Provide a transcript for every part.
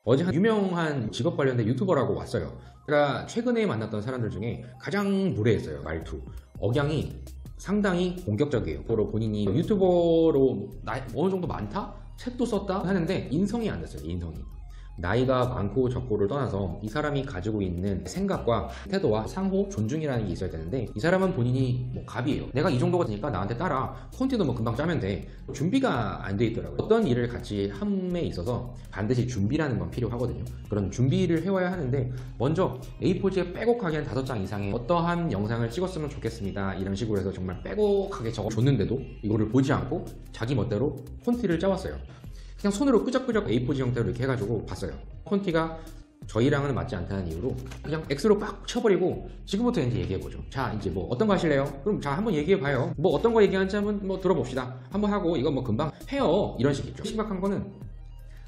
어제 한 유명한 직업 관련된 유튜버라고 왔어요. 제가 최근에 만났던 사람들 중에 가장 무례했어요. 말투, 억양이 상당히 공격적이에요. 그리고 본인이 유튜버로 어느 정도 많다? 책도 썼다? 하는데 인성이 안 됐어요. 인성이. 나이가 많고 적고를 떠나서 이 사람이 가지고 있는 생각과 태도와 상호 존중이라는 게 있어야 되는데, 이 사람은 본인이 뭐 갑이에요. 내가 이 정도가 되니까 나한테 따라, 콘티도 뭐 금방 짜면 돼. 준비가 안 돼 있더라고요. 어떤 일을 같이 함에 있어서 반드시 준비라는 건 필요하거든요. 그런 준비를 해와야 하는데, 먼저 A4지에 빼곡하게 한 5장 이상의 어떠한 영상을 찍었으면 좋겠습니다, 이런 식으로 해서 정말 빼곡하게 적어줬는데도 이거를 보지 않고 자기 멋대로 콘티를 짜왔어요. 그냥 손으로 끄적끄적 A4지 형태로 이렇게 해가지고 봤어요. 콘티가 저희랑은 맞지 않다는 이유로 그냥 X로 빡 쳐버리고, 지금부터 이제 얘기해보죠. 자, 이제 뭐 어떤 거 하실래요? 그럼 자, 한번 얘기해봐요. 뭐 어떤 거 얘기하는지 한번 뭐 들어봅시다. 한번 하고 이거 뭐 금방 해요, 이런 식이죠. 심각한 거는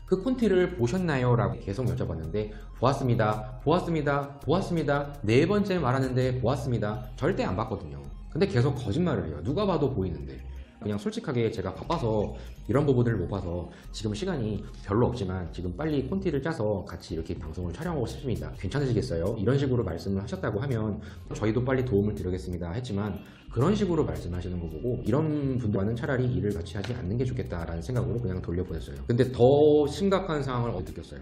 그 콘티를 보셨나요? 라고 계속 여쭤봤는데, 보았습니다, 보았습니다, 보았습니다, 4번째 말하는데 보았습니다, 절대 안 봤거든요. 근데 계속 거짓말을 해요. 누가 봐도 보이는데. 그냥 솔직하게 제가 바빠서 이런 부분을 못 봐서 지금 시간이 별로 없지만 지금 빨리 콘티를 짜서 같이 이렇게 방송을 촬영하고 싶습니다, 괜찮으시겠어요? 이런 식으로 말씀을 하셨다고 하면 저희도 빨리 도움을 드리겠습니다 했지만, 그런 식으로 말씀하시는 거 보고 이런 분들과는 차라리 일을 같이 하지 않는 게 좋겠다라는 생각으로 그냥 돌려보냈어요. 근데 더 심각한 상황을 느꼈어요.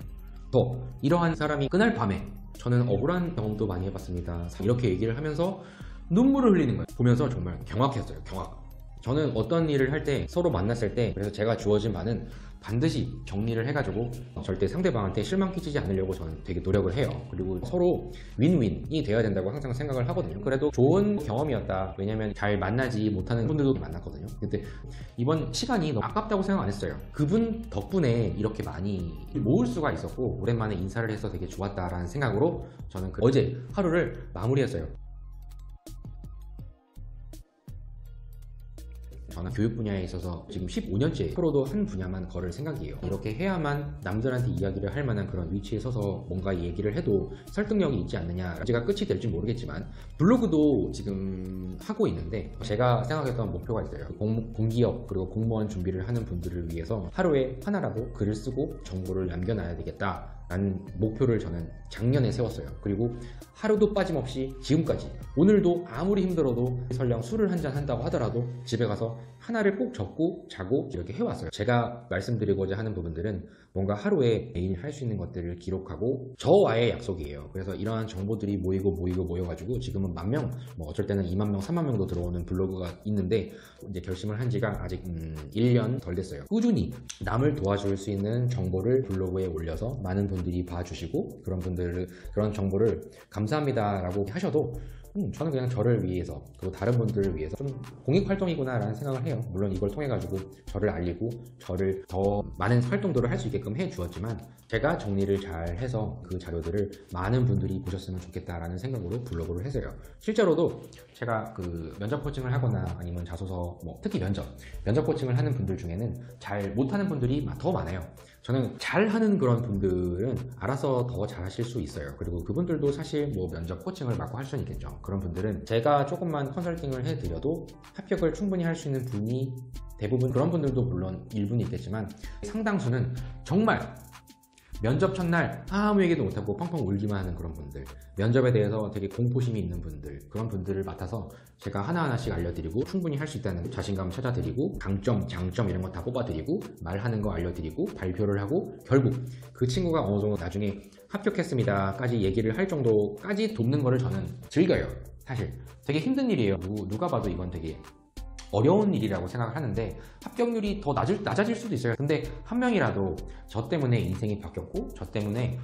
이러한 사람이 그날 밤에, 저는 억울한 경험도 많이 해봤습니다, 이렇게 얘기를 하면서 눈물을 흘리는 거예요. 보면서 정말 경악했어요. 경악. 저는 어떤 일을 할 때, 서로 만났을 때, 그래서 제가 주어진 바는 반드시 정리를 해가지고 절대 상대방한테 실망 끼치지 않으려고 저는 되게 노력을 해요. 그리고 서로 윈윈이 되어야 된다고 항상 생각을 하거든요. 그래도 좋은 경험이었다. 왜냐면 잘 만나지 못하는 분들도 만났거든요. 근데 이번 시간이 너무 아깝다고 생각 안 했어요. 그분 덕분에 이렇게 많이 모을 수가 있었고, 오랜만에 인사를 해서 되게 좋았다라는 생각으로 저는 어제 하루를 마무리했어요. 저는 교육 분야에 있어서 지금 15년째 프로도 한 분야만 걸을 생각이에요. 이렇게 해야만 남들한테 이야기를 할 만한 그런 위치에 서서 뭔가 얘기를 해도 설득력이 있지 않느냐. 제가 끝이 될지 모르겠지만 블로그도 지금 하고 있는데, 제가 생각했던 목표가 있어요. 공기업 그리고 공무원 준비를 하는 분들을 위해서 하루에 하나라도 글을 쓰고 정보를 남겨놔야 되겠다 라는 목표를 저는 작년에 세웠어요. 그리고 하루도 빠짐없이 지금까지, 오늘도 아무리 힘들어도 설령 술을 한잔 한다고 하더라도 집에 가서 하나를 꼭 적고 자고 이렇게 해왔어요. 제가 말씀드리고자 하는 부분들은 뭔가 하루에 매일 할 수 있는 것들을 기록하고, 저와의 약속이에요. 그래서 이러한 정보들이 모여가지고 지금은 10,000명, 뭐 어쩔 때는 20,000명, 30,000명도 들어오는 블로그가 있는데, 이제 결심을 한 지가 아직 1년 덜 됐어요. 꾸준히 남을 도와줄 수 있는 정보를 블로그에 올려서 많은 분들이 봐주시고, 그런 정보를 감사합니다 라고 하셔도 저는 그냥 저를 위해서, 그리고 다른 분들을 위해서 좀 공익활동이구나 라는 생각을 해요. 물론 이걸 통해 가지고 저를 알리고 저를 더 많은 활동들을 할 수 있게끔 해 주었지만, 제가 정리를 잘 해서 그 자료들을 많은 분들이 보셨으면 좋겠다라는 생각으로 블로그를 했어요. 실제로도 제가 그 면접 코칭을 하거나 아니면 자소서, 특히 면접 코칭을 하는 분들 중에는 잘 못하는 분들이 더 많아요. 저는 잘하는 그런 분들은 알아서 더 잘하실 수 있어요. 그리고 그분들도 사실 면접 코칭을 맡고 할 수는 있겠죠. 그런 분들은 제가 조금만 컨설팅을 해드려도 합격을 충분히 할 수 있는 분이 대부분, 그런 분들도 물론 일부는 있겠지만 상당수는 정말 면접 첫날 아무 얘기도 못하고 펑펑 울기만 하는 그런 분들, 면접에 대해서 되게 공포심이 있는 분들, 그런 분들을 맡아서 제가 하나하나씩 알려드리고 충분히 할 수 있다는 자신감 찾아드리고, 강점, 장점 이런 거 다 뽑아드리고, 말하는 거 알려드리고, 발표를 하고, 결국 그 친구가 어느 정도 나중에 합격했습니다 까지 얘기를 할 정도까지 돕는 거를 저는 즐겨요. 사실 되게 힘든 일이에요. 누가 봐도 이건 되게 어려운 일이라고 생각을 하는데, 합격률이 더 낮아질 수도 있어요. 근데 한 명이라도 저 때문에 인생이 바뀌었고, 저 때문에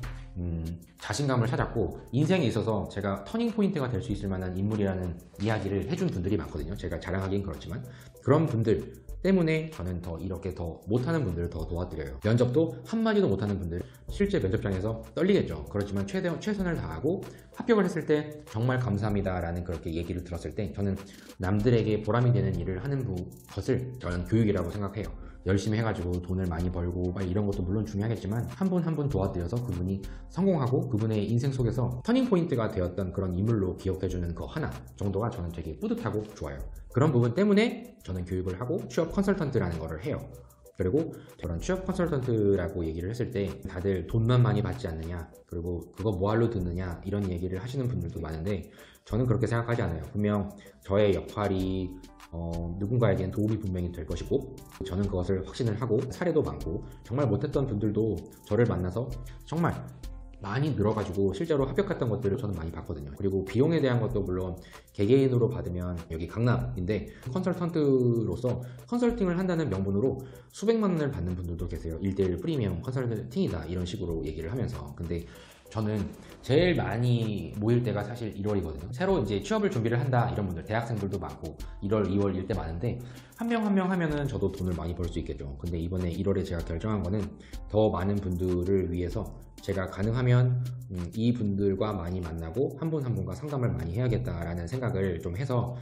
자신감을 찾았고, 인생에 있어서 제가 터닝 포인트가 될 수 있을 만한 인물이라는 이야기를 해준 분들이 많거든요. 제가 자랑하기는 그렇지만 그런 분들 때문에 저는 이렇게 더 못하는 분들을 더 도와드려요. 면접도 한마디도 못하는 분들, 실제 면접장에서 떨리겠죠. 그렇지만 최선을 다하고 합격을 했을 때 정말 감사합니다 라는 그렇게 얘기를 들었을 때, 저는 남들에게 보람이 되는 일을 하는 것을 저는 교육이라고 생각해요. 열심히 해가지고 돈을 많이 벌고 이런 것도 물론 중요하겠지만, 한 분 한 분 도와드려서 그분이 성공하고 그분의 인생 속에서 터닝 포인트가 되었던 그런 인물로 기억해주는 그 하나 정도가 저는 되게 뿌듯하고 좋아요. 그런 부분 때문에 저는 교육을 하고 취업 컨설턴트라는 거를 해요. 그리고 저런 취업 컨설턴트라고 얘기를 했을 때 다들 돈만 많이 받지 않느냐, 그리고 그거 뭐하러 듣느냐 이런 얘기를 하시는 분들도 많은데 저는 그렇게 생각하지 않아요. 분명 저의 역할이 누군가에겐 도움이 분명히 될 것이고 저는 그것을 확신을 하고 사례도 많고 정말 못했던 분들도 저를 만나서 정말 많이 늘어가지고 실제로 합격했던 것들을 저는 많이 봤거든요. 그리고 비용에 대한 것도 물론 개개인으로 받으면 여기 강남인데 컨설턴트로서 컨설팅을 한다는 명분으로 수백만 원을 받는 분들도 계세요. 1:1 프리미엄 컨설팅이다 이런 식으로 얘기를 하면서. 근데 저는 제일 많이 모일 때가 사실 1월이거든요. 새로 이제 취업을 준비를 한다 이런 분들, 대학생들도 많고 1월, 2월 일 때 많은데 한 명 한 명 하면은 저도 돈을 많이 벌 수 있겠죠. 근데 이번에 1월에 제가 결정한 거는 더 많은 분들을 위해서 제가 가능하면 이 분들과 많이 만나고 한 분 한 분과 상담을 많이 해야겠다라는 생각을 좀 해서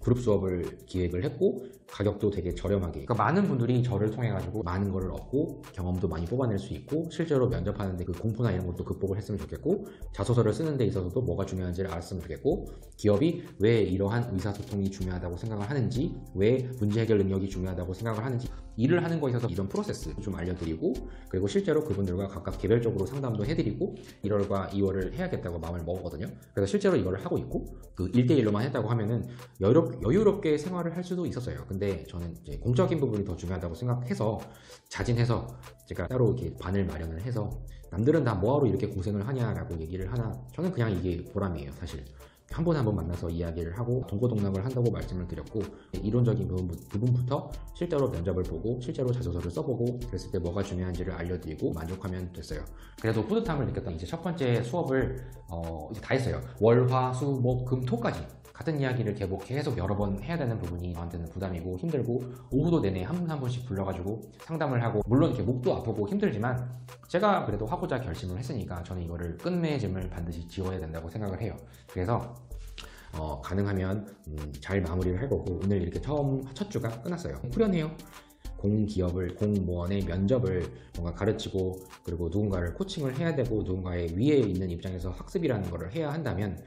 그룹 수업을 기획을 했고 가격도 되게 저렴하게, 그러니까 많은 분들이 저를 통해 가지고 많은 거를 얻고 경험도 많이 뽑아낼 수 있고 실제로 면접하는데 그 공포나 이런 것도 극복을 했으면 좋겠고 자소서를 쓰는 데 있어서도 뭐가 중요한지를 알았으면 좋겠고 기업이 왜 이러한 의사소통이 중요하다고 생각을 하는지, 왜 문제 해결 능력이 중요하다고 생각을 하는지, 일을 하는 거에 있어서 이런 프로세스 좀 알려드리고 그리고 실제로 그분들과 각각 개별적으로 상담도 해드리고 1월과 2월을 해야겠다고 마음을 먹었거든요. 그래서 실제로 이거를 하고 있고 그 1대1로만 했다고 하면은 여유롭게 생활을 할 수도 있었어요. 근데 저는 이제 공적인 부분이 더 중요하다고 생각해서 자진해서 제가 따로 이렇게 반을 마련을 해서 남들은 다 뭐하러 이렇게 고생을 하냐라고 얘기를 하나, 저는 그냥 이게 보람이에요. 사실 한 번 한 번 만나서 이야기를 하고 동고동락을 한다고 말씀을 드렸고 이론적인 부분부터 실제로 면접을 보고 실제로 자소서를 써보고 그랬을 때 뭐가 중요한지를 알려드리고 만족하면 됐어요. 그래도 뿌듯함을 느꼈던 이제 첫 번째 수업을 이제 다 했어요. 월, 화, 수, 목, 금, 토까지 같은 이야기를 계속 여러 번 해야 되는 부분이 저한테는 부담이고 힘들고 오후도 내내 한 분 한 분씩 불러가지고 상담을 하고, 물론 이렇게 목도 아프고 힘들지만 제가 그래도 하고자 결심을 했으니까 저는 이거를 끝맺음을 반드시 지어야 된다고 생각을 해요. 그래서 가능하면 잘 마무리를 할 거고 오늘 이렇게 첫 주가 끝났어요. 후련해요. 공무원의 면접을 뭔가 가르치고 그리고 누군가를 코칭을 해야 되고 누군가의 위에 있는 입장에서 학습이라는 거를 해야 한다면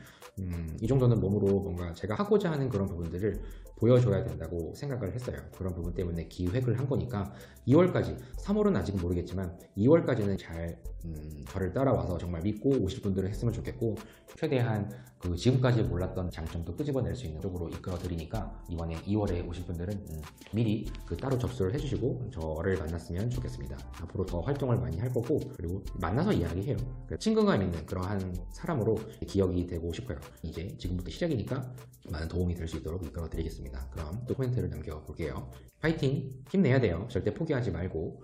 이 정도는 몸으로 뭔가 제가 하고자 하는 그런 부분들을 보여줘야 된다고 생각을 했어요. 그런 부분 때문에 기획을 한 거니까 2월까지, 3월은 아직 모르겠지만 2월까지는 잘 저를 따라와서 정말 믿고 오실 분들은 했으면 좋겠고 최대한 그 지금까지 몰랐던 장점도 끄집어낼 수 있는 쪽으로 이끌어 드리니까 이번에 2월에 오실 분들은 미리 따로 접수를 해주시고 저를 만났으면 좋겠습니다. 앞으로 더 활동을 많이 할 거고 그리고 만나서 이야기해요. 친근감 있는 그러한 사람으로 기억이 되고 싶어요. 이제 지금부터 시작이니까 많은 도움이 될 수 있도록 이끌어 드리겠습니다. 그럼 또 코멘트를 남겨볼게요. 파이팅! 힘내야 돼요. 절대 포기하지 말고